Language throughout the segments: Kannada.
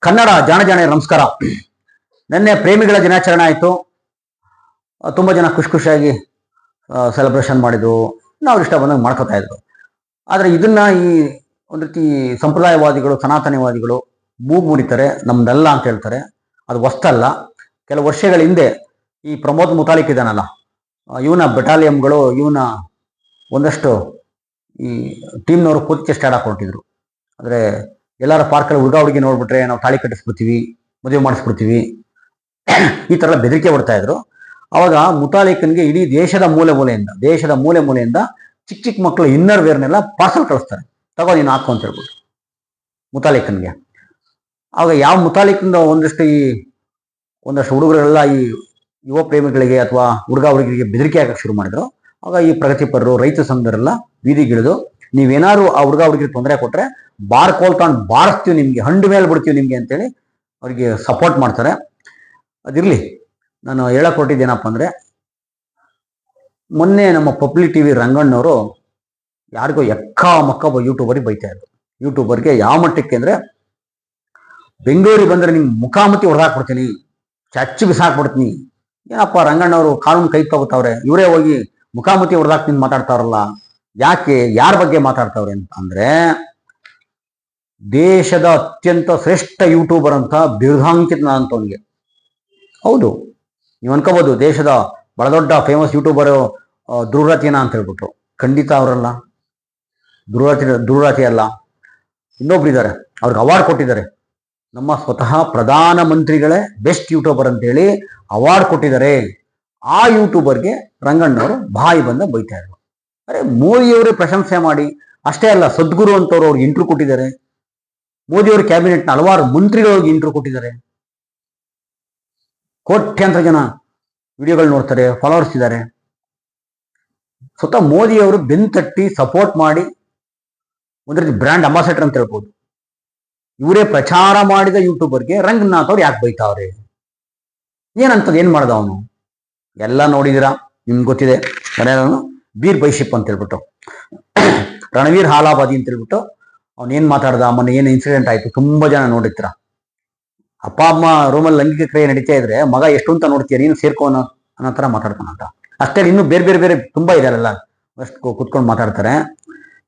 ಕನ್ನಡ ಜಾಣ ನಮಸ್ಕಾರ. ನಿನ್ನೆ ಪ್ರೇಮಿಗಳ ದಿನಾಚರಣೆ ಆಯಿತು. ತುಂಬ ಜನ ಖುಷಿಯಾಗಿ ಸೆಲೆಬ್ರೇಷನ್ ಮಾಡಿದ್ರು. ನಾವು ಇಷ್ಟ ಬಂದಂಗೆ ಮಾಡ್ಕೋತಾ ಇದ್ರು. ಆದರೆ ಇದನ್ನ ಈ ಒಂದು ರೀತಿ ಸಂಪ್ರದಾಯವಾದಿಗಳು, ಸನಾತನವಾದಿಗಳು ಮುರಿತಾರೆ, ನಮ್ದಲ್ಲ ಅಂತ ಹೇಳ್ತಾರೆ. ಅದು ಹೊಸ್ತಲ್ಲ. ಕೆಲವು ವರ್ಷಗಳ ಹಿಂದೆ ಈ ಪ್ರಮೋದ್ ಮುತಾಲಿಕ್ ಇದ್ದಾನಲ್ಲ, ಇವನ ಬೆಟಾಲಿಯಂಗಳು, ಇವನ ಒಂದಷ್ಟು ಈ ಟೀಮ್ನವರು ಕೂತಿಗೆ ಸ್ಟಾರ್ಟ್ ಹಾಕೊಂಡಿದ್ರು. ಅಂದರೆ ಎಲ್ಲರ ಪಾರ್ಕಲ್ಲಿ ಹುಡುಗಿ ನೋಡ್ಬಿಟ್ರೆ ನಾವು ತಾಳಿ ಕಟ್ಟಿಸ್ಬಿಡ್ತೀವಿ, ಮದುವೆ ಮಾಡಿಸ್ಬಿಡ್ತೀವಿ, ಈ ಥರ ಎಲ್ಲ ಬೆದರಿಕೆ ಕೊಡ್ತಾ ಇದ್ರು. ಅವಾಗ ಮುತಾಲಿಕನ್ಗೆ ಇಡೀ ದೇಶದ ಮೂಲೆ ಮೂಲೆಯಿಂದ ಚಿಕ್ಕ ಚಿಕ್ಕ ಮಕ್ಕಳು ಇನ್ನರ್ ವೇರ್ನೆಲ್ಲ ಪಾರ್ಸಲ್ ಕಳಿಸ್ತಾರೆ, ತಗೋ ನೀನು ಹಾಕು ಅಂತ ಹೇಳ್ಬಿಟ್ಟು ಮುತಾಲಿಕನ್ಗೆ. ಆವಾಗ ಯಾವ ಮುತಾಲಿಕಿಂದ ಒಂದಷ್ಟು ಹುಡುಗರೆಲ್ಲ ಈ ಯುವ ಪ್ರೇಮಿಗಳಿಗೆ ಅಥವಾ ಹುಡುಗರಿಗೆ ಬೆದರಿಕೆ ಹಾಕಕ್ಕೆ ಶುರು ಮಾಡಿದ್ರು. ಆಗ ಈ ಪ್ರಗತಿಪರರು, ರೈತ ಸಂಘರೆಲ್ಲ ಬೀದಿಗಿಳಿದು ನೀವೇನಾದ್ರು ಆ ಹುಡುಗರಿಗೆ ತೊಂದರೆ ಕೊಟ್ಟರೆ ಬಾರ್ ತಗೊಂಡು ಬಾರಿಸ್ತೀವಿ, ನಿಮಗೆ ಹಂಡು ಮೇಲೆ ಬಿಡ್ತೀವಿ ನಿಮಗೆ ಅಂತೇಳಿ ಅವ್ರಿಗೆ ಸಪೋರ್ಟ್ ಮಾಡ್ತಾರೆ. ಅದಿರಲಿ, ನಾನು ಹೇಳಕ್ ಕೊಟ್ಟಿದ್ದೇನಪ್ಪ ಅಂದರೆ, ಮೊನ್ನೆ ನಮ್ಮ ಪಬ್ಲಿಕ್ ಟಿವಿ ರಂಗಣ್ಣವರು ಯಾರಿಗೋ ಮಕ್ಕ ಯೂಟ್ಯೂಬರಿಗೆ ಬೈತಾ ಇದ್ರು. ಯೂಟ್ಯೂಬರ್ಗೆ ಯಾವ ಮಟ್ಟಕ್ಕೆ ಅಂದರೆ, ಬೆಂಗಳೂರಿಗೆ ಬಂದರೆ ನಿಮ್ಗೆ ಮುಖಾಮುಖಿ ಹೊಡೆದಾಕ್ಬಿಡ್ತೀನಿ, ಚಚ್ಚು ಬಿಸಾಕ್ಬಿಡ್ತೀನಿ. ಏನಪ್ಪ ರಂಗಣ್ಣವರು ಕಾನೂನು ಕೈ ತಗೋತಾವ್ರೆ, ಇವರೇ ಹೋಗಿ ಮುಖಾಮುಖಿ ಹೊಡೆದಾಕ್ತೀನಿ ಮಾತಾಡ್ತಾವ್ರಲ್ಲ, ಯಾಕೆ, ಯಾರ ಬಗ್ಗೆ ಮಾತಾಡ್ತಾವ್ರೆ ಅಂತ ಅಂದರೆ, ದೇಶದ ಅತ್ಯಂತ ಶ್ರೇಷ್ಠ ಯೂಟ್ಯೂಬರ್ ಅಂತ ಬಿರುದಾಂಕಿತ ಅಂತವನಿಗೆ. ಹೌದು, ನೀವು ಅನ್ಕೋಬಹುದು ದೇಶದ ಬಹಳ ದೊಡ್ಡ ಫೇಮಸ್ ಯೂಟ್ಯೂಬರು ಧ್ರುವರತಿನ ಅಂತ ಹೇಳ್ಬಿಟ್ರು. ಖಂಡಿತ ಅವರಲ್ಲ, ಧ್ರುವರತಿ ಅಲ್ಲ, ಇನ್ನೊಬ್ರು ಇದ್ದಾರೆ, ಅವ್ರಿಗೆ ಅವಾರ್ಡ್ ಕೊಟ್ಟಿದ್ದಾರೆ. ನಮ್ಮ ಸ್ವತಃ ಪ್ರಧಾನ ಮಂತ್ರಿಗಳೇ ಬೆಸ್ಟ್ ಯೂಟ್ಯೂಬರ್ ಅಂತೇಳಿ ಅವಾರ್ಡ್ ಕೊಟ್ಟಿದ್ದಾರೆ. ಆ ಯೂಟ್ಯೂಬರ್ಗೆ ರಂಗಣ್ಣವರು ಬಾಯಿ ಬಂದ ಬೈತಾ ಇದ್ರು. ಅರೆ, ಮೋದಿಯವರೇ ಪ್ರಶಂಸೆ ಮಾಡಿ, ಅಷ್ಟೇ ಅಲ್ಲ, ಸದ್ಗುರು ಅಂತವ್ರು ಅವ್ರಿಗೆ ಇಂಟ್ರ್ಯೂ ಕೊಟ್ಟಿದ್ದಾರೆ. ಮೋದಿಯವರು ಕ್ಯಾಬಿನೆಟ್ನ ಹಲವಾರು ಮಂತ್ರಿಗಳಿಗೆ ಇಂಟ್ರ್ಯೂ ಕೊಟ್ಟಿದ್ದಾರೆ. ಕೋಟ್ಯಾಂತರ ಜನ ವಿಡಿಯೋಗಳು ನೋಡ್ತಾರೆ, ಫಾಲೋವರ್ಸ್ ಇದ್ದಾರೆ. ಸ್ವತಃ ಮೋದಿಯವರು ಬೆನ್ತಟ್ಟಿ ಸಪೋರ್ಟ್ ಮಾಡಿ ಒಂದು ರೀತಿ ಬ್ರ್ಯಾಂಡ್ ಅಂಬಾಸಡರ್ ಅಂತ ಹೇಳ್ಬೋದು. ಇವರೇ ಪ್ರಚಾರ ಮಾಡಿದ ಯೂಟ್ಯೂಬರ್ಗೆ ರಂಗನಾಥ್ ಅವ್ರು ಯಾಕೆ ಬೈತಾವ್ರೆ? ಏನಂತದ್ದು, ಏನ್ ಮಾಡ್ದ ಅವನು? ಎಲ್ಲ ನೋಡಿದಿರಾ, ನಿಮ್ಗೆ ಗೊತ್ತಿದೆ. ಬೀರ್ ಬೈಶಿಪ್ ಅಂತ ಹೇಳ್ಬಿಟ್ಟು, ರಣವೀರ್ ಹಾಲಾಬಾದಿ ಅಂತ ಹೇಳ್ಬಿಟ್ಟು ಅವನೇನ್ ಮಾತಾಡ್ದ, ಮೊನ್ನೆ ಏನು ಇನ್ಸಿಡೆಂಟ್ ಆಯ್ತು, ತುಂಬಾ ಜನ ನೋಡಿರ್ತೀರ. ಅಪ್ಪ ಅಮ್ಮ ರೂಮಲ್ಲಿ ಲೈಂಗಿಕ ಕ್ರಿಯೆ ನಡೀತಾ ಇದ್ರೆ ಮಗ ಎಷ್ಟು ಅಂತ ನೋಡ್ತೀಯ, ನೀನು ಸೇರ್ಕೋ ಅನ್ನೋ ಥರ ಮಾತಾಡ್ತಾನಂತ. ಅಷ್ಟೇ, ಇನ್ನು ಬೇರೆ ತುಂಬಾ ಇದಾರಲ್ಲ, ಅಷ್ಟು ಕುತ್ಕೊಂಡು ಮಾತಾಡ್ತಾರೆ.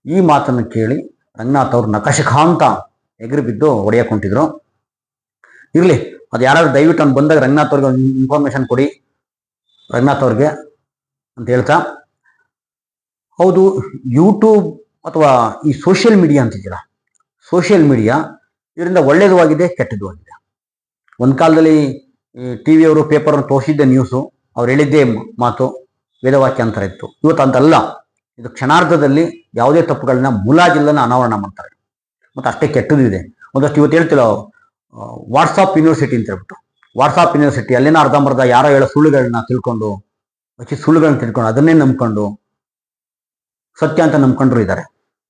ಈ ಮಾತನ್ನು ಕೇಳಿ ರಂಗನಾಥ್ ಅವ್ರು ನಕಶಿಖಾಂತ ಎಗರು ಬಿದ್ದು ಹೊಡೆಯಕೊಂಡಿದ್ರು. ಇರ್ಲಿ, ಅದು ಯಾರಾದ್ರೂ ದಯವಿಟ್ಟು ಅವ್ನು ಬಂದಾಗ ರಂಗನಾಥ್ ಅವ್ರಿಗೆ ಇನ್ಫಾರ್ಮೇಶನ್ ಕೊಡಿ, ರಂಗನಾಥ್ ಅವ್ರಿಗೆ ಅಂತ ಹೇಳ್ತಾ. ಹೌದು, ಯೂಟ್ಯೂಬ್ ಅಥವಾ ಈ ಸೋಷಿಯಲ್ ಮೀಡಿಯಾ ಅಂತಿದ್ದೀರ, ಸೋಷಿಯಲ್ ಮೀಡಿಯಾ ಇದರಿಂದ ಒಳ್ಳೇದು ಆಗಿದೆ, ಕೆಟ್ಟದ್ದು ಆಗಿದೆ. ಒಂದು ಕಾಲದಲ್ಲಿ ಟಿವಿಯವರು ಪೇಪರ್ ತೋರಿಸಿದ್ದ ನ್ಯೂಸು, ಅವ್ರು ಹೇಳಿದ್ದೇ ಮಾತು ವೇದವಾಕ್ಯ ಅಂತರ ಇತ್ತು. ಇವತ್ತು ಅಂತಲ್ಲ, ಇದು ಕ್ಷಣಾರ್ಧದಲ್ಲಿ ಯಾವುದೇ ತಪ್ಪುಗಳನ್ನ ಮುಲಾಜಿಲ್ಲನ್ನ ಅನಾವರಣ ಮಾಡ್ತಾರೆ. ಮತ್ತು ಅಷ್ಟೇ ಕೆಟ್ಟದ್ದು ಇದೆ. ಒಂದಷ್ಟು ಇವತ್ತು ಹೇಳ್ತಿಲ್ಲ, ವಾಟ್ಸಾಪ್ ಯೂನಿವರ್ಸಿಟಿ ಅಂತ ಹೇಳ್ಬಿಟ್ಟು, ವಾಟ್ಸಾಪ್ ಯೂನಿವರ್ಸಿಟಿ ಅಲ್ಲೇನ ಅರ್ಧಂಬರ್ಧ ಯಾರೋ ಹೇಳೋ ಸುಳ್ಳುಗಳನ್ನ ತಿಳ್ಕೊಂಡು, ಅದನ್ನೇ ನಂಬ್ಕೊಂಡು ಸತ್ಯ ಅಂತ ನಂಬ್ಕೊಂಡ್ರು ಇದ್ದಾರೆ.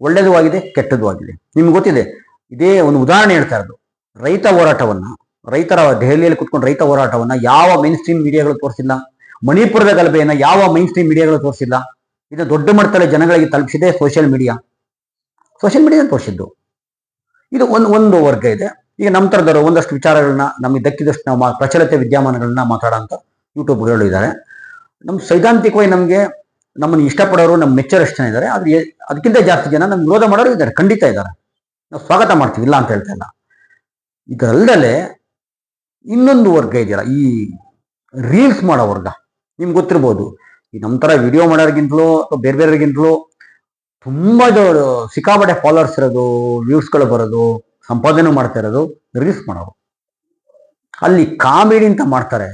ಒಳ್ಳೇದು ಆಗಿದೆ, ಕೆಟ್ಟದ್ದು ಆಗಿದೆ. ನಿಮ್ಗೆ ಗೊತ್ತಿದೆ, ಇದೇ ಒಂದು ಉದಾಹರಣೆ ಹೇಳ್ತಾ ಇರೋದು. ರೈತರ ದೆಹಲಿಯಲ್ಲಿ ಕುತ್ಕೊಂಡು ರೈತ ಹೋರಾಟವನ್ನ ಯಾವ ಮೈನ್ ಸ್ಟ್ರೀಮ್ ಮೀಡಿಯಾಗಳು ತೋರಿಸಿಲ್ಲ. ಮಣಿಪುರದ ಗಲಭೆಯನ್ನ ಯಾವ ಮೈನ್ ಸ್ಟ್ರೀಮ್ ಮೀಡಿಯಾಗಳು ತೋರಿಸಿಲ್ಲ. ಇದು ದೊಡ್ಡ ಮಟ್ಟದಲ್ಲಿ ಜನಗಳಿಗೆ ತಲುಪಿಸಿದೆ ಸೋಷಿಯಲ್ ಮೀಡಿಯಾ ತೋರಿಸಿದ್ದು. ಇದು ಒಂದು ವರ್ಗ ಇದೆ. ಈಗ ನಮ್ಮ ಥರದವರು ಒಂದಷ್ಟು ವಿಚಾರಗಳನ್ನ ನಮಗೆ ದಕ್ಕಿದಷ್ಟು ನಾವು ಪ್ರಚಲಿತ ವಿದ್ಯಮಾನಗಳನ್ನ ಮಾತಾಡೋಂಥ ಯೂಟ್ಯೂಬ್ಗಳು ಇದ್ದಾರೆ. ನಮ್ಮ ಸೈದ್ಧಾಂತಿಕವಾಗಿ ನಮ್ಮನ್ನು ಇಷ್ಟಪಡೋರು, ನಮ್ಮ ಮೆಚ್ಚರಷ್ಟು ಜನ ಇದ್ದಾರೆ. ಆದ್ರೆ ಅದಕ್ಕಿಂತ ಜಾಸ್ತಿ ಜನ ನಮ್ಗೆ ವಿರೋಧ ಮಾಡೋರು ಇದ್ದಾರೆ, ಖಂಡಿತ ಇದ್ದಾರೆ. ನಾವು ಸ್ವಾಗತ ಮಾಡ್ತೀವಿ, ಇಲ್ಲ ಅಂತ ಹೇಳ್ತಾ ಇಲ್ಲ. ಇದರಲ್ಲದೆ ಇನ್ನೊಂದು ವರ್ಗ ಇದೆಯಲ್ಲ, ಈ ರೀಲ್ಸ್ ಮಾಡೋ ವರ್ಗ. ನಿಮ್ಗೆ ಗೊತ್ತಿರ್ಬೋದು, ಈ ನಮ್ಮ ಥರ ವಿಡಿಯೋ ಮಾಡೋರಿಗಿಂತಲೂ ಅಥವಾ ಬೇರೆಯವ್ರಿಗಿಂತಲೂ ತುಂಬ ಸಿಕ್ಕಾಪಟ್ಟೆ ಫಾಲೋವರ್ಸ್ ಇರೋದು, ವ್ಯೂಸ್ಗಳು ಬರೋದು, ಸಂಪಾದನೆ ಮಾಡ್ತಾ ಇರೋದು ರೀಲ್ಸ್ ಮಾಡೋರು. ಅಲ್ಲಿ ಕಾಮಿಡಿ ಅಂತ ಮಾಡ್ತಾರೆ,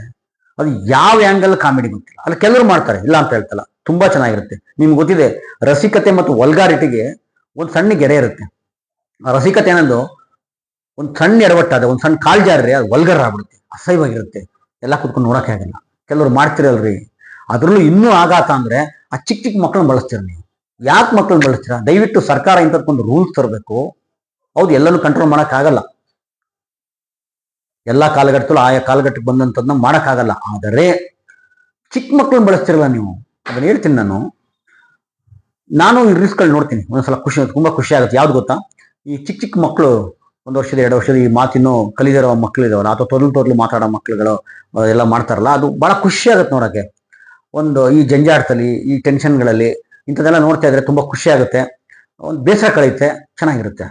ಅದು ಯಾವ ಆ್ಯಂಗಲ್ ಕಾಮಿಡಿ ಗೊತ್ತಿಲ್ಲ. ಅಲ್ಲಿ ಕೆಲವರು ಮಾಡ್ತಾರೆ, ಇಲ್ಲ ಅಂತ ಹೇಳ್ತಲ್ಲ, ತುಂಬಾ ಚೆನ್ನಾಗಿರುತ್ತೆ. ನಿಮ್ಗೆ ಗೊತ್ತಿದೆ, ರಸಿಕತೆ ಮತ್ತು ವಲ್ಗಾರಿಟಿಗೆ ಒಂದು ಸಣ್ಣ ಗೆರೆ ಇರುತ್ತೆ. ಆ ರಸಿಕತೆ ಅನ್ನೋದು ಒಂದು ಸಣ್ಣ ಎಡವಟ್ಟಾದ, ಒಂದು ಸಣ್ಣ ಕಾಲ್ ಜಾರ್ರೆ ಅದು ವಲ್ಗರ್ ಆಗ್ಬಿಡುತ್ತೆ, ಅಸಹ್ಯವಾಗಿರುತ್ತೆ, ಎಲ್ಲ ಕುತ್ಕೊಂಡು ನೋಡೋಕೆ ಆಗಲ್ಲ. ಕೆಲವರು ಮಾಡ್ತಿರಲ್ರಿ. ಅದ್ರಲ್ಲೂ ಇನ್ನೂ ಆಘಾತ ಅಂದ್ರೆ ಆ ಚಿಕ್ಕ ಮಕ್ಕಳನ್ನ ಬಳಸ್ತೀರ ನೀವು. ಯಾಕೆ ಮಕ್ಕಳನ್ನ ಬಳಸ್ತೀರಾ? ದಯವಿಟ್ಟು ಸರ್ಕಾರ ಇಂಥದ್ಕೊಂದು ರೂಲ್ಸ್ ತರಬೇಕು. ಹೌದು, ಎಲ್ಲನೂ ಕಂಟ್ರೋಲ್ ಮಾಡೋಕ್ಕಾಗಲ್ಲ, ಎಲ್ಲ ಕಾಲಘಟ್ಟದಲ್ಲೂ ಆಯಾ ಕಾಲಘಟ್ಟಕ್ಕೆ ಬಂದಂಥದ್ದನ್ನ ಮಾಡೋಕ್ಕಾಗಲ್ಲ. ಆದರೆ ಚಿಕ್ಕ ಮಕ್ಕಳನ್ನ ಬಳಸ್ತಿರಲ್ಲ ನೀವು, ಅದನ್ನ ಹೇಳ್ತೀನಿ ನಾನು ಈ ರೀಲ್ಸ್ಗಳು ನೋಡ್ತೀನಿ. ಒಂದ್ಸಲ ತುಂಬಾ ಖುಷಿ ಆಗುತ್ತೆ. ಯಾವ್ದು ಗೊತ್ತಾ, ಈ ಚಿಕ್ಕ ಮಕ್ಕಳು 1 ವರ್ಷದ 2 ವರ್ಷದ ಈ ಮಾತಿನ್ನು ಕಲಿದಿರೋ ಮಕ್ಕಳಿದಾವಲ್ಲ, ಅಥವಾ ತೊದಲು ಮಾತಾಡೋ ಮಕ್ಕಳುಗಳು ಎಲ್ಲ ಮಾಡ್ತಾರಲ್ಲ, ಅದು ಬಹಳ ಖುಷಿ ಆಗುತ್ತೆ ನೋಡಕ್ಕೆ. ಒಂದು ಈ ಜಂಜಾಟದಲ್ಲಿ, ಈ ಟೆನ್ಷನ್ಗಳಲ್ಲಿ ಇಂಥದ್ದೆಲ್ಲ ನೋಡ್ತಾ ಇದ್ರೆ ತುಂಬಾ ಖುಷಿ ಆಗುತ್ತೆ, ಒಂದು ಬೇಸರ ಕಳೆಯುತ್ತೆ, ಚೆನ್ನಾಗಿರುತ್ತೆ.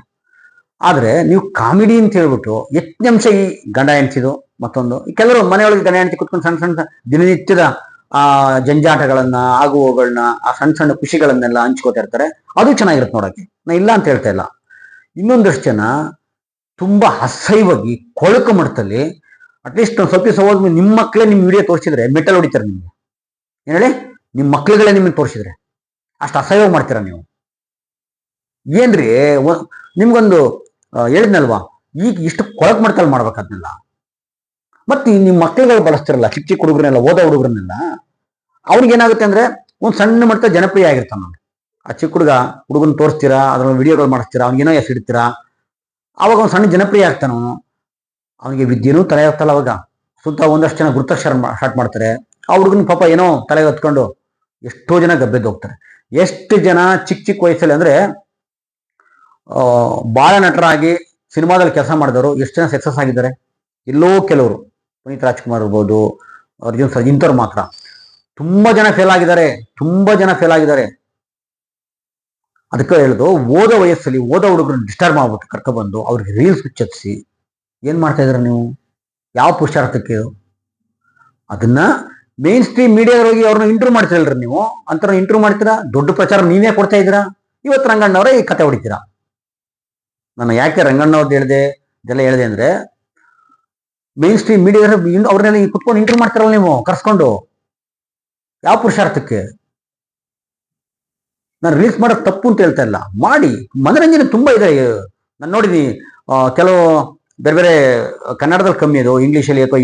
ಆದ್ರೆ ನೀವು ಕಾಮಿಡಿ ಅಂತ ಹೇಳ್ಬಿಟ್ಟು ಯತ್ನಂಶ ಈ ಗಂಡ ಹೆಂಡ್ತಿದು ಮತ್ತೊಂದು, ಕೆಲವರು ಮನೆಯೊಳಗೆ ಗಂಡ ಹೆಂಡ್ತಿ ಕುತ್ಕೊಂಡು ಸಣ್ಣ ಸಣ್ಣ ದಿನನಿತ್ಯದ ಆ ಜಂಜಾಟಗಳನ್ನ, ಆಗುವಗಳನ್ನ, ಆ ಸಣ್ಣ ಸಣ್ಣ ಖುಷಿಗಳನ್ನೆಲ್ಲ ಹಂಚ್ಕೋತಾ ಇರ್ತಾರೆ. ಅದು ಚೆನ್ನಾಗಿರುತ್ತೆ ನೋಡಕ್ಕೆ, ನಾ ಇಲ್ಲ ಅಂತ ಹೇಳ್ತಾ ಇಲ್ಲ. ಇನ್ನೊಂದಷ್ಟು ಜನ ತುಂಬಾ ಅಸಹ್ಯವಾಗಿ ಕೊಳಕು ಮಟ್ಟದಲ್ಲಿ, ಅಟ್ಲೀಸ್ಟ್ ಸ್ವಲ್ಪ ದಿವಸ ಹೋದ್ಮೇಲೆ ನಿಮ್ಮ ಮಕ್ಕಳೇ ನಿಮ್ ವಿಡಿಯೋ ತೋರಿಸಿದ್ರೆ ಮೆಟಲ್ ಹೊಡಿತಾರೆ ನಿಮ್ಗೆ. ಏನ್ ಹೇಳಿ, ನಿಮ್ ಮಕ್ಳುಗಳೇ ನಿಮ್ಗೆ ತೋರಿಸಿದ್ರೆ ಅಷ್ಟು ಅಸಹ್ಯವಾಗಿ ಮಾಡ್ತೀರಾ ನೀವು. ಏನ್ರಿ, ನಿಮ್ಗೊಂದು ಹೇಳಿದ್ನಲ್ವಾ, ಈಗ ಇಷ್ಟು ಕೊಳಕ್ ಮಟ್ಟದಲ್ಲಿ ಮಾಡ್ಬೇಕಾದ್ನಲ್ಲ. ಮತ್ತೆ ನಿಮ್ ಮಕ್ಳುಗಳು ಬಳಸ್ತಿರಲ್ಲ, ಚಿಕ್ಕ ಚಿಕ್ಕ ಹುಡುಗರನ್ನೆಲ್ಲ, ಓದೋ ಹುಡುಗರನ್ನೆಲ್ಲ, ಅವ್ರಿಗೇನಾಗುತ್ತೆ ಅಂದ್ರೆ ಒಂದ್ ಸಣ್ಣ ಮಟ್ಟ ಜನಪ್ರಿಯ ಆಗಿರ್ತಾನ ನೋಡಿ. ಆ ಚಿಕ್ಕ ಹುಡುಗನ ತೋರಿಸ್ತೀರಾ, ಅದ್ರ ವಿಡಿಯೋಗಳು ಮಾಡಿಸ್ತೀರಾ, ಅವ್ನಿಗೇನೋ ಹೆಸರಿಡ್ತೀರಾ, ಅವಾಗ ಒಂದು ಸಣ್ಣ ಜನಪ್ರಿಯ ಆಗ್ತಾನ ಅವನು. ಅವನಿಗೆ ವಿದ್ಯೆನೂ ತಲೆ ಹೊತ್ತಲ್ಲ. ಅವಾಗ ಸುತ್ತ ಒಂದಷ್ಟು ಜನ ಗುರುತಾಕ್ಷರ ಸ್ಟಾರ್ಟ್ ಮಾಡ್ತಾರೆ. ಆ ಹುಡುಗನ ಪಾಪ ಏನೋ ತಲೆ ಹೊತ್ಕೊಂಡು ಎಷ್ಟೋ ಜನ ಗಬ್ಬೆದ್ದು ಹೋಗ್ತಾರೆ. ಎಷ್ಟು ಜನ ಚಿಕ್ಕ ಚಿಕ್ಕ ವಯಸ್ಸಲ್ಲಿ ಅಂದ್ರೆ ಬಾಳ ನಟರಾಗಿ ಸಿನಿಮಾದಲ್ಲಿ ಕೆಲಸ ಮಾಡಿದವರು ಎಷ್ಟು ಜನ ಸಕ್ಸಸ್ ಆಗಿದ್ದಾರೆ. ಎಲ್ಲೋ ಕೆಲವರು, ಪುನೀತ್ ರಾಜ್ಕುಮಾರ್ ಇರ್ಬೋದು, ಅರ್ಜುನ್ ಸರ್, ಇಂಥವ್ರು ಮಾತ್ರ. ತುಂಬಾ ಜನ ಫೇಲ್ ಆಗಿದ್ದಾರೆ. ಅದಕ್ಕೆ ಹೇಳುದು, ಓದೋ ವಯಸ್ಸಲ್ಲಿ ಓದೋ ಹುಡುಗರನ್ನ ಡಿಸ್ಟರ್ಬ್ ಮಾಡ್ಬಿಟ್ಟು ಕರ್ಕೊಬಂದು ಅವ್ರಿಗೆ ರೀಲ್ಸ್ ಚರ್ಚಿಸಿ ಏನ್ ಮಾಡ್ತಾ ಇದ್ರ ನೀವು? ಯಾವ ಪುರುಷಾರ್ಥಕ್ಕೆ? ಅದನ್ನ ಮೇನ್ ಸ್ಟ್ರೀಮ್ ಮೀಡಿಯಾದವ್ರಿಗೆ ಅವ್ರನ್ನ ಇಂಟರ್ವ್ಯೂ ಮಾಡ್ತಿರಲ್ರಿ ನೀವು, ಅಂತರ ಇಂಟರ್ವ್ಯೂ ಮಾಡ್ತೀರಾ, ದೊಡ್ಡ ಪ್ರಚಾರ ನೀವೇ ಕೊಡ್ತಾ ಇದ್ದೀರಾ. ಇವತ್ತು ರಂಗಣ್ಣವರೇ ಈ ಕತೆ ಹೊಡಿತೀರಾ. ನಾನು ಯಾಕೆ ರಂಗಣ್ಣವ್ರದ್ದು ಇದೆಲ್ಲ ಹೇಳಿದೆ ಅಂದ್ರೆ, ಮೇನ್ ಸ್ಟ್ರೀಮ್ ಮೀಡಿಯಾ ಅವ್ರನ್ನೆಲ್ಲ ಕುತ್ಕೊಂಡು ಇಂಟರ್ವ್ಯೂ ಮಾಡ್ತಾರಲ್ಲ ನೀವು ಕರ್ಸ್ಕೊಂಡು, ಯಾವ ಪುರುಷಾರ್ಥಕ್ಕೆ? ನಾನು ರೀಲ್ಸ್ ಮಾಡೋದು ತಪ್ಪು ಅಂತ ಹೇಳ್ತಾ ಇಲ್ಲ, ಮಾಡಿ, ಮನರಂಜನೆ ತುಂಬಾ ಇದೆ. ನಾನು ನೋಡಿದೀನಿ ಕೆಲವು ಬೇರೆ ಬೇರೆ ಕನ್ನಡದಲ್ಲಿ ಕಮ್ಮಿ, ಅದು ಇಂಗ್ಲೀಷಲ್ಲಿ ಅಥವಾ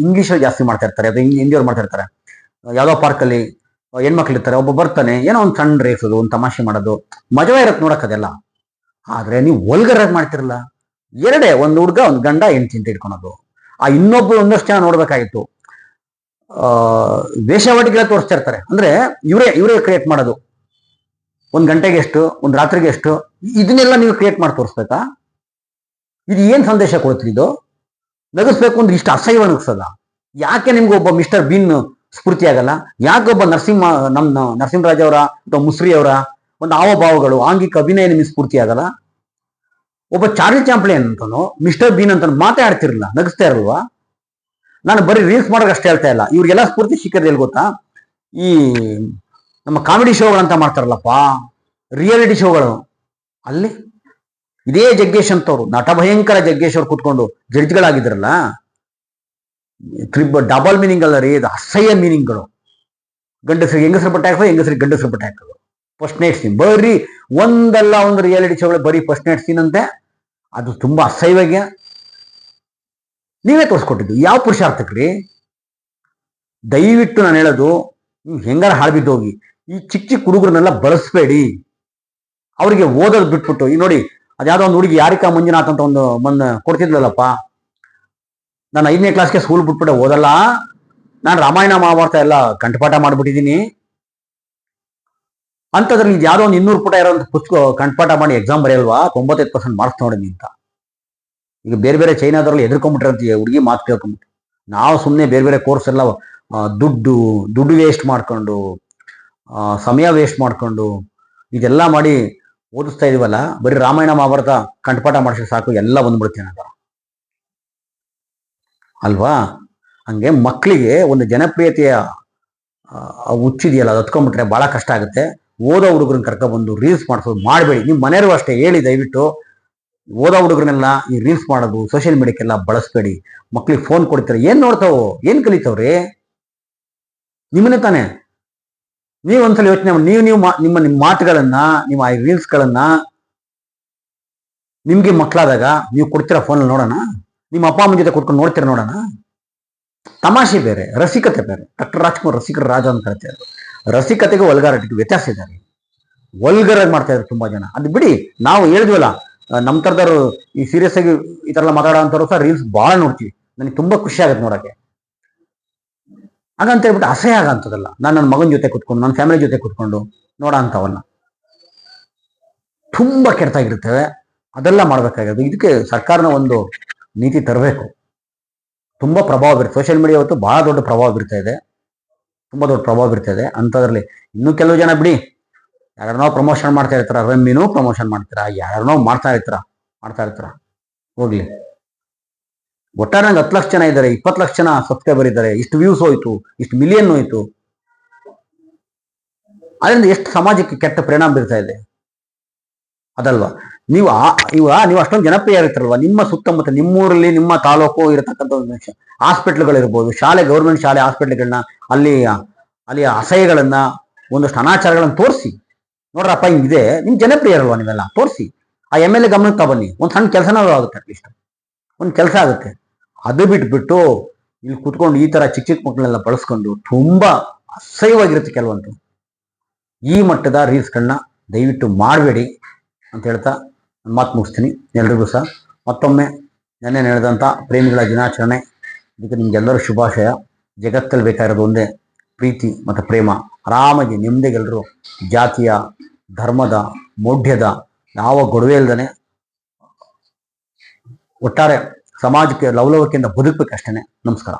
ಇಂಗ್ಲೀಷಲ್ಲಿ ಜಾಸ್ತಿ ಮಾಡ್ತಾ ಇರ್ತಾರೆ, ಅಥವಾ ಹಿಂದಿಯವ್ರು ಮಾಡ್ತಾ ಇರ್ತಾರೆ. ಯಾವ್ದೋ ಪಾರ್ಕಲ್ಲಿ ಹೆಣ್ಮಕ್ಳು ಇರ್ತಾರೆ, ಒಬ್ಬ ಬರ್ತಾನೆ, ಏನೋ ಒಂದು ಸಣ್ಣ ರೇಸೋದು, ಒಂದು ತಮಾಷೆ ಮಾಡೋದು, ಮಜಾ ಇರತ್ತೆ ನೋಡಕ್ ಅದೆಲ್ಲ. ಆದ್ರೆ ನೀವು ವಲ್ಗರಾಗಿ ಮಾಡ್ತಿರಲ್ಲ. ಒಂದು ಹುಡುಗ, ಒಂದು ಗಂಡ ಹೆಂಡ್ತಿ ಅಂತ ಇಟ್ಕೊಳೋದು. ಆ ಇನ್ನೊಬ್ರು ಒಂದಷ್ಟು ಜನ ನೋಡ್ಬೇಕಾಗಿತ್ತು, ವೇಷವಾಟಿಕೆಲ್ಲ ತೋರಿಸ್ತಾ ಇರ್ತಾರೆ. ಅಂದ್ರೆ ಇವರೇ ಕ್ರಿಯೇಟ್ ಮಾಡೋದು, 1 ಗಂಟೆಗೆ ಎಷ್ಟು, 1 ರಾತ್ರಿಗೆ ಎಷ್ಟು, ಇದನ್ನೆಲ್ಲ ನೀವು ಕ್ರಿಯೇಟ್ ಮಾಡಿ ತೋರಿಸ್ಬೇಕಾ? ಇದು ಏನ್ ಸಂದೇಶ ಕೊಡ್ತೀರಿ? ಇದು ನಗಿಸ್ಬೇಕು ಅಂದ್ರೆ ಇಷ್ಟು ಅಸಹ್ಯ ನಗಿಸೋದ? ಯಾಕೆ ನಿಮ್ಗೆ ಒಬ್ಬ ಮಿಸ್ಟರ್ ಬೀನ್ ಸ್ಫೂರ್ತಿ ಆಗಲ್ಲ? ಯಾಕೆ ಒಬ್ಬ ನರಸಿಂಹರಾಜ್ ಅವರ ಅಥವಾ ಮುಸ್ರಿ ಅವರ ಒಂದು ಹಾವಭಾವಗಳು, ಆಂಗಿಕ ಅಭಿನಯ ನಿಮ್ಗೆ ಸ್ಫೂರ್ತಿ ಆಗಲ್ಲ? ಒಬ್ಬ ಚಾರ್ಲಿ ಚಾಂಪ್ಲಿನ್ ಅಂತಾನು ಮಿಸ್ಟರ್ ಬೀನ್ ಅಂತ ಮಾತಾಡ್ತಿರಲ್ಲ, ನಗಿಸ್ತಾ ಇರಲ್ವಾ? ನಾನು ಬರೀ ರೀಲ್ಸ್ ಮಾಡೋಕೆ ಅಷ್ಟೇ ಹೇಳ್ತಾ ಇಲ್ಲ, ಇವ್ರಿಗೆಲ್ಲ ಸ್ಫೂರ್ತಿ ಸಿಕ್ಕದೆ ಎಲ್ಲಿ ಗೊತ್ತಾ? ಈ ನಮ್ಮ ಕಾಮಿಡಿ ಶೋಗಳಂತ ಮಾಡ್ತಾರಲ್ಲಪ್ಪ, ರಿಯಾಲಿಟಿ ಶೋಗಳು, ಅಲ್ಲಿ ಇದೇ ಜಗ್ಗೇಶ್ ಅಂತವ್ರು, ನಟ ಭಯಂಕರ ಜಗ್ಗೇಶ್ ಅವ್ರು ಕೂತ್ಕೊಂಡು ಜಡ್ಜ್ಗಳಾಗಿದ್ರಲ್ಲ, ಡಬಲ್ ಮೀನಿಂಗ್ ಅಲ್ಲ ರೀ, ಇದು ಅಸಹ್ಯ ಮೀನಿಂಗ್ಗಳು. ಗಂಡಸರಿಗೆ ಹೆಂಗಸರು ಬಟ್ಟೆ ಹಾಕೋದು, ಹೆಂಗಸರಿಗೆ ಗಂಡಸರು ಬಟ್ಟೆ ಹಾಕೋದು, ಫಸ್ಟ್ ನೈಟ್ ಸೀನ್, ಬರೀ ಒಂದಲ್ಲ ಒಂದು ರಿಯಾಲಿಟಿ ಶೋಗಳು ಬರೀ ಫಸ್ಟ್ ನೈಟ್ ಸೀನ್ ಅಂತೆ. ಅದು ತುಂಬಾ ಅಸಹ್ಯವಾಗಿ ನೀವೇ ತೋರಿಸ್ಕೊಟ್ಟಿದ್ದು. ಯಾವ ಪುರುಷಾರ್ಥಕ್ರಿ? ದಯವಿಟ್ಟು ನಾನು ಹೇಳೋದು, ನೀವು ಹೆಂಗಾರ ಹಾಳ್ಬಿದ್ದೋಗಿ, ಈ ಚಿಕ್ಕ ಚಿಕ್ಕ ಹುಡುಗರನ್ನೆಲ್ಲ ಬಳಸಬೇಡಿ. ಅವ್ರಿಗೆ ಓದೋದು ಬಿಟ್ಬಿಟ್ಟು, ಈ ನೋಡಿ, ಅದ್ಯಾವುದೋ ಒಂದು ಹುಡುಗಿ ಯಾರಿಕಾ ಮಂಜುನಾಥ್ ಅಂತ ಒಂದು ಮೊನ್ನೆ ಕೊಡ್ತಿದ್ಲಲ್ಲಪ್ಪ, ನಾನು 5ನೇ ಕ್ಲಾಸ್ಗೆ ಸ್ಕೂಲ್ ಬಿಟ್ಬಿಟ್ಟೆ, ಓದಲ್ಲ, ನಾನು ರಾಮಾಯಣ ಮಹಾಭಾರತ ಎಲ್ಲ ಕಂಠಪಾಠ ಮಾಡ್ಬಿಟ್ಟಿದ್ದೀನಿ ಅಂತದ್ರಲ್ಲಿ ಇದು ಯಾವುದೋ ಒಂದು 200 ಪುಟ ಇರೋ ಪುಸ್ತಕ ಕಂಠಪಾಠ ಮಾಡಿ ಎಕ್ಸಾಮ್ ಬರೆಯಲ್ವಾ, 95% ಮಾರ್ಕ್ಸ್ ನೋಡಿದ್ನಿ ಅಂತ. ಈಗ ಬೇರೆ ಬೇರೆ ಚೈನಾದವ್ರಲ್ಲಿ ಎದುರ್ಕೊಂಡ್ಬಿಟ್ರಂತ ಹುಡುಗಿ ಮಾತು ಕೇಳ್ಕೊಂಡ್ಬಿಟ್ಟು. ನಾವು ಸುಮ್ಮನೆ ಬೇರೆ ಬೇರೆ ಕೋರ್ಸ್ ಎಲ್ಲ ದುಡ್ಡು ವೇಸ್ಟ್ ಮಾಡ್ಕೊಂಡು, ಸಮಯ ವೇಸ್ಟ್ ಮಾಡ್ಕೊಂಡು, ಇದೆಲ್ಲ ಮಾಡಿ ಓದಿಸ್ತಾ ಇದೀವಲ್ಲ, ಬರೀ ರಾಮಾಯಣ ಮಹಾಭಾರತ ಕಂಠಪಾಠ ಮಾಡಿಸಿ ಸಾಕು, ಎಲ್ಲ ಬಂದ್ಬಿಡ್ತೇನೆ ಅಂತ ಅಲ್ವಾ? ಹಂಗೆ ಮಕ್ಕಳಿಗೆ ಒಂದು ಜನಪ್ರಿಯತೆಯ ಹುಚ್ಚಿದೆಯಲ್ಲ, ಅದು ಹತ್ಕೊಂಡ್ಬಿಟ್ರೆ ಬಹಳ ಕಷ್ಟ ಆಗುತ್ತೆ. ಓದೋ ಹುಡುಗರನ್ನ ಕರ್ಕೊಬಂದು ರೀಲ್ಸ್ ಮಾಡಿಸೋದು ಮಾಡಬೇಡಿ. ನಿಮ್ಮ ಮನೆಯವರು ಅಷ್ಟೇ ಹೇಳಿ, ದಯವಿಟ್ಟು ಓದೋ ಹುಡುಗರನ್ನೆಲ್ಲ ಈ ರೀಲ್ಸ್ ಮಾಡೋದು, ಸೋಷಿಯಲ್ ಮೀಡಿಯಾಕ್ಕೆಲ್ಲ ಬಳಸಬೇಡಿ. ಮಕ್ಳಿಗೆ ಫೋನ್ ಕೊಡ್ತಾರೆ, ಏನ್ ನೋಡ್ತಾವೋ, ಏನ್ ಕಲಿತಾವ್ರಿ? ನಿಮ್ಮನ್ನೇ ತಾನೆ. ನೀವು ಒಂದ್ಸಲ ಯೋಚನೆ ಮಾಡಿ, ನಿಮ್ಮ ಮಾತುಗಳನ್ನ, ನಿಮ್ಮ ಈ ರೀಲ್ಸ್ಗಳನ್ನ ನಿಮ್ಗೆ ಮಕ್ಕಳಾದಾಗ ನೀವು ಕೊಡ್ತೀರಾ ಫೋನಲ್ಲಿ ನೋಡೋಣ? ನಿಮ್ಮ ಅಪ್ಪ ಅಮ್ಮನ ಜೊತೆ ಕೊಟ್ಕೊಂಡು ನೋಡ್ತೀರಾ ನೋಡೋಣ? ತಮಾಷೆ ಬೇರೆ, ರಸಿಕತೆ ಬೇರೆ. ಡಾಕ್ಟರ್ ರಾಜ್ಕುಮಾರ್ ರಸಿಕರ ರಾಜ ಅಂತ ಕರಿತಾರೆ. ರಸಿಕತೆಗೆ ವಲ್ಗಾರಿಟಿಗೆ ವ್ಯತ್ಯಾಸ ಇದ್ದಾರೆ. ವಲ್ಗರಾಗಿ ಮಾಡ್ತಾ ಇದ್ದಾರೆ ತುಂಬಾ ಜನ. ಅದು ಬಿಡಿ, ನಾವು ಹೇಳಿದ್ವಲ್ಲ, ನಮ್ಮ ತರದವರು ಈ ಸೀರಿಯಸ್ ಆಗಿ ಈ ತರ ಎಲ್ಲ ಮಾತಾಡೋ ಅಂತವ್ರು ಸಹ ರೀಲ್ಸ್ ಬಹಳ ನೋಡ್ತೀವಿ. ನನಗೆ ತುಂಬಾ ಖುಷಿ ಆಗುತ್ತೆ ನೋಡಕ್ಕೆ. ಹಾಗಂತ ಹೇಳ್ಬಿಟ್ಟು ಅಸಹ್ಯ ಆಗಂತದಲ್ಲ. ನಾನು ನನ್ನ ಮಗನ ಜೊತೆ ಕುತ್ಕೊಂಡು, ನನ್ನ ಫ್ಯಾಮಿಲಿ ಜೊತೆ ಕುತ್ಕೊಂಡು ನೋಡೋ ಅಂತವನ್ನ ತುಂಬಾ ಕೆಡ್ತಾಗಿರ್ತೇವೆ. ಅದೆಲ್ಲ ಮಾಡಬೇಕಾಗಿರೋದು. ಇದಕ್ಕೆ ಸರ್ಕಾರನ ಒಂದು ನೀತಿ ತರಬೇಕು. ತುಂಬ ಪ್ರಭಾವ ಬೀರುತ್ತೆ. ಸೋಷಿಯಲ್ ಮೀಡಿಯಾ ಇವತ್ತು ಬಹಳ ದೊಡ್ಡ ಪ್ರಭಾವ ಬೀರ್ತಾ ಇದೆ, ತುಂಬ ದೊಡ್ಡ ಪ್ರಭಾವ ಬೀರ್ತಾ ಇದೆ. ಅಂಥದ್ರಲ್ಲಿ ಇನ್ನೂ ಕೆಲವು ಜನ ಬಿಡಿ, ಯಾರನ್ನೋ ಪ್ರಮೋಷನ್ ಮಾಡ್ತಾ ಇರ್ತಾರ, ರಮ್ಮಿನೂ ಪ್ರಮೋಷನ್ ಮಾಡ್ತೀರಾ, ಯಾರನ್ನೋ ಮಾಡ್ತಾ ಇರ್ತಾರ, ಹೋಗ್ಲಿ. ಒಟ್ಟಾರೆ ನಂಗೆ 10 ಲಕ್ಷ ಜನ ಇದ್ದಾರೆ, 20 ಲಕ್ಷ ಜನ ಸಬ್ಸ್ಕ್ರೈಬರ್ ಇದ್ದಾರೆ, ಇಷ್ಟು ವ್ಯೂಸ್ ಹೋಯ್ತು, ಇಷ್ಟು ಮಿಲಿಯನ್ ಹೋಯ್ತು. ಅದರಿಂದ ಎಷ್ಟು ಸಮಾಜಕ್ಕೆ ಕೆಟ್ಟ ಪರಿಣಾಮ ಬೀರ್ತಾ ಇದೆ ಅದಲ್ವಾ? ನೀವು ನೀವು ಅಷ್ಟೊಂದು ಜನಪ್ರಿಯ ಇರ್ತಾರಲ್ವಾ, ನಿಮ್ಮ ಸುತ್ತಮುತ್ತ, ನಿಮ್ಮೂರಲ್ಲಿ, ನಿಮ್ಮ ತಾಲೂಕು ಇರತಕ್ಕಂಥ ಹಾಸ್ಪಿಟ್ಲ್ಗಳಿರ್ಬೋದು, ಶಾಲೆ, ಗೌರ್ಮೆಂಟ್ ಶಾಲೆ, ಹಾಸ್ಪಿಟ್ಲ್ಗಳನ್ನ, ಅಲ್ಲಿ ಅಸಹ್ಯಗಳನ್ನ, ಒಂದಷ್ಟು ಅನಾಚಾರಗಳನ್ನು ತೋರಿಸಿ, ನೋಡ್ರಪ್ಪ ಹಿಂಗಿದೆ, ನಿಮ್ ಜನಪ್ರಿಯ ಇರಲ್ವಾ, ನೀವೆಲ್ಲ ತೋರಿಸಿ. ಆ MLA ಗಮನಕ್ಕೆ ತಗೊನ್ನಿ, ಒಂದು ಸಣ್ಣ ಕೆಲಸನಾದ್ರೂ ಆಗುತ್ತೆ, ಅಟ್ಲೀಸ್ಟ್ ಒಂದು ಕೆಲಸ ಆಗುತ್ತೆ. ಅದು ಬಿಟ್ಬಿಟ್ಟು ಇಲ್ಲಿ ಕುತ್ಕೊಂಡು ಈ ತರ ಚಿಕ್ಕ ಚಿಕ್ಕ ಮಕ್ಕಳನ್ನೆಲ್ಲ ಬಳಸ್ಕೊಂಡು ತುಂಬಾ ಅಸಹ್ಯವಾಗಿರುತ್ತೆ ಕೆಲವಂತೂ. ಈ ಮಟ್ಟದ ರೀಲ್ಸ್ಗಳನ್ನ ದಯವಿಟ್ಟು ಮಾಡಬೇಡಿ ಅಂತ ಹೇಳ್ತಾ ಮಾತು ಮುಗಿಸ್ತೀನಿ. ಎಲ್ರಿಗೂ ಸಹ ಮತ್ತೊಮ್ಮೆ ನೆನ್ನೆ ನಡೆದಂಥ ಪ್ರೇಮಿಗಳ ದಿನಾಚರಣೆ, ಇದಕ್ಕೆ ನಿಮ್ಗೆಲ್ಲರೂ ಶುಭಾಶಯ. ಜಗತ್ತಲ್ಲಿ ಬೇಕಾಗಿರೋದು ಒಂದೇ, ಪ್ರೀತಿ ಮತ್ತು ಪ್ರೇಮ. ಆರಾಮಾಗಿ ನೆಮ್ಮದಿಗೆಲ್ಲರೂ ಜಾತಿಯ, ಧರ್ಮದ, ಮೌಢ್ಯದ ಯಾವ ಗೊಡವೆ ಇಲ್ದೇ ಒಟ್ಟಾರೆ ಸಮಾಜಕ್ಕೆ ಲವಲವಿಕೆಯಿಂದ ಬದುಕಬೇಕಷ್ಟೇ. ನಮಸ್ಕಾರ.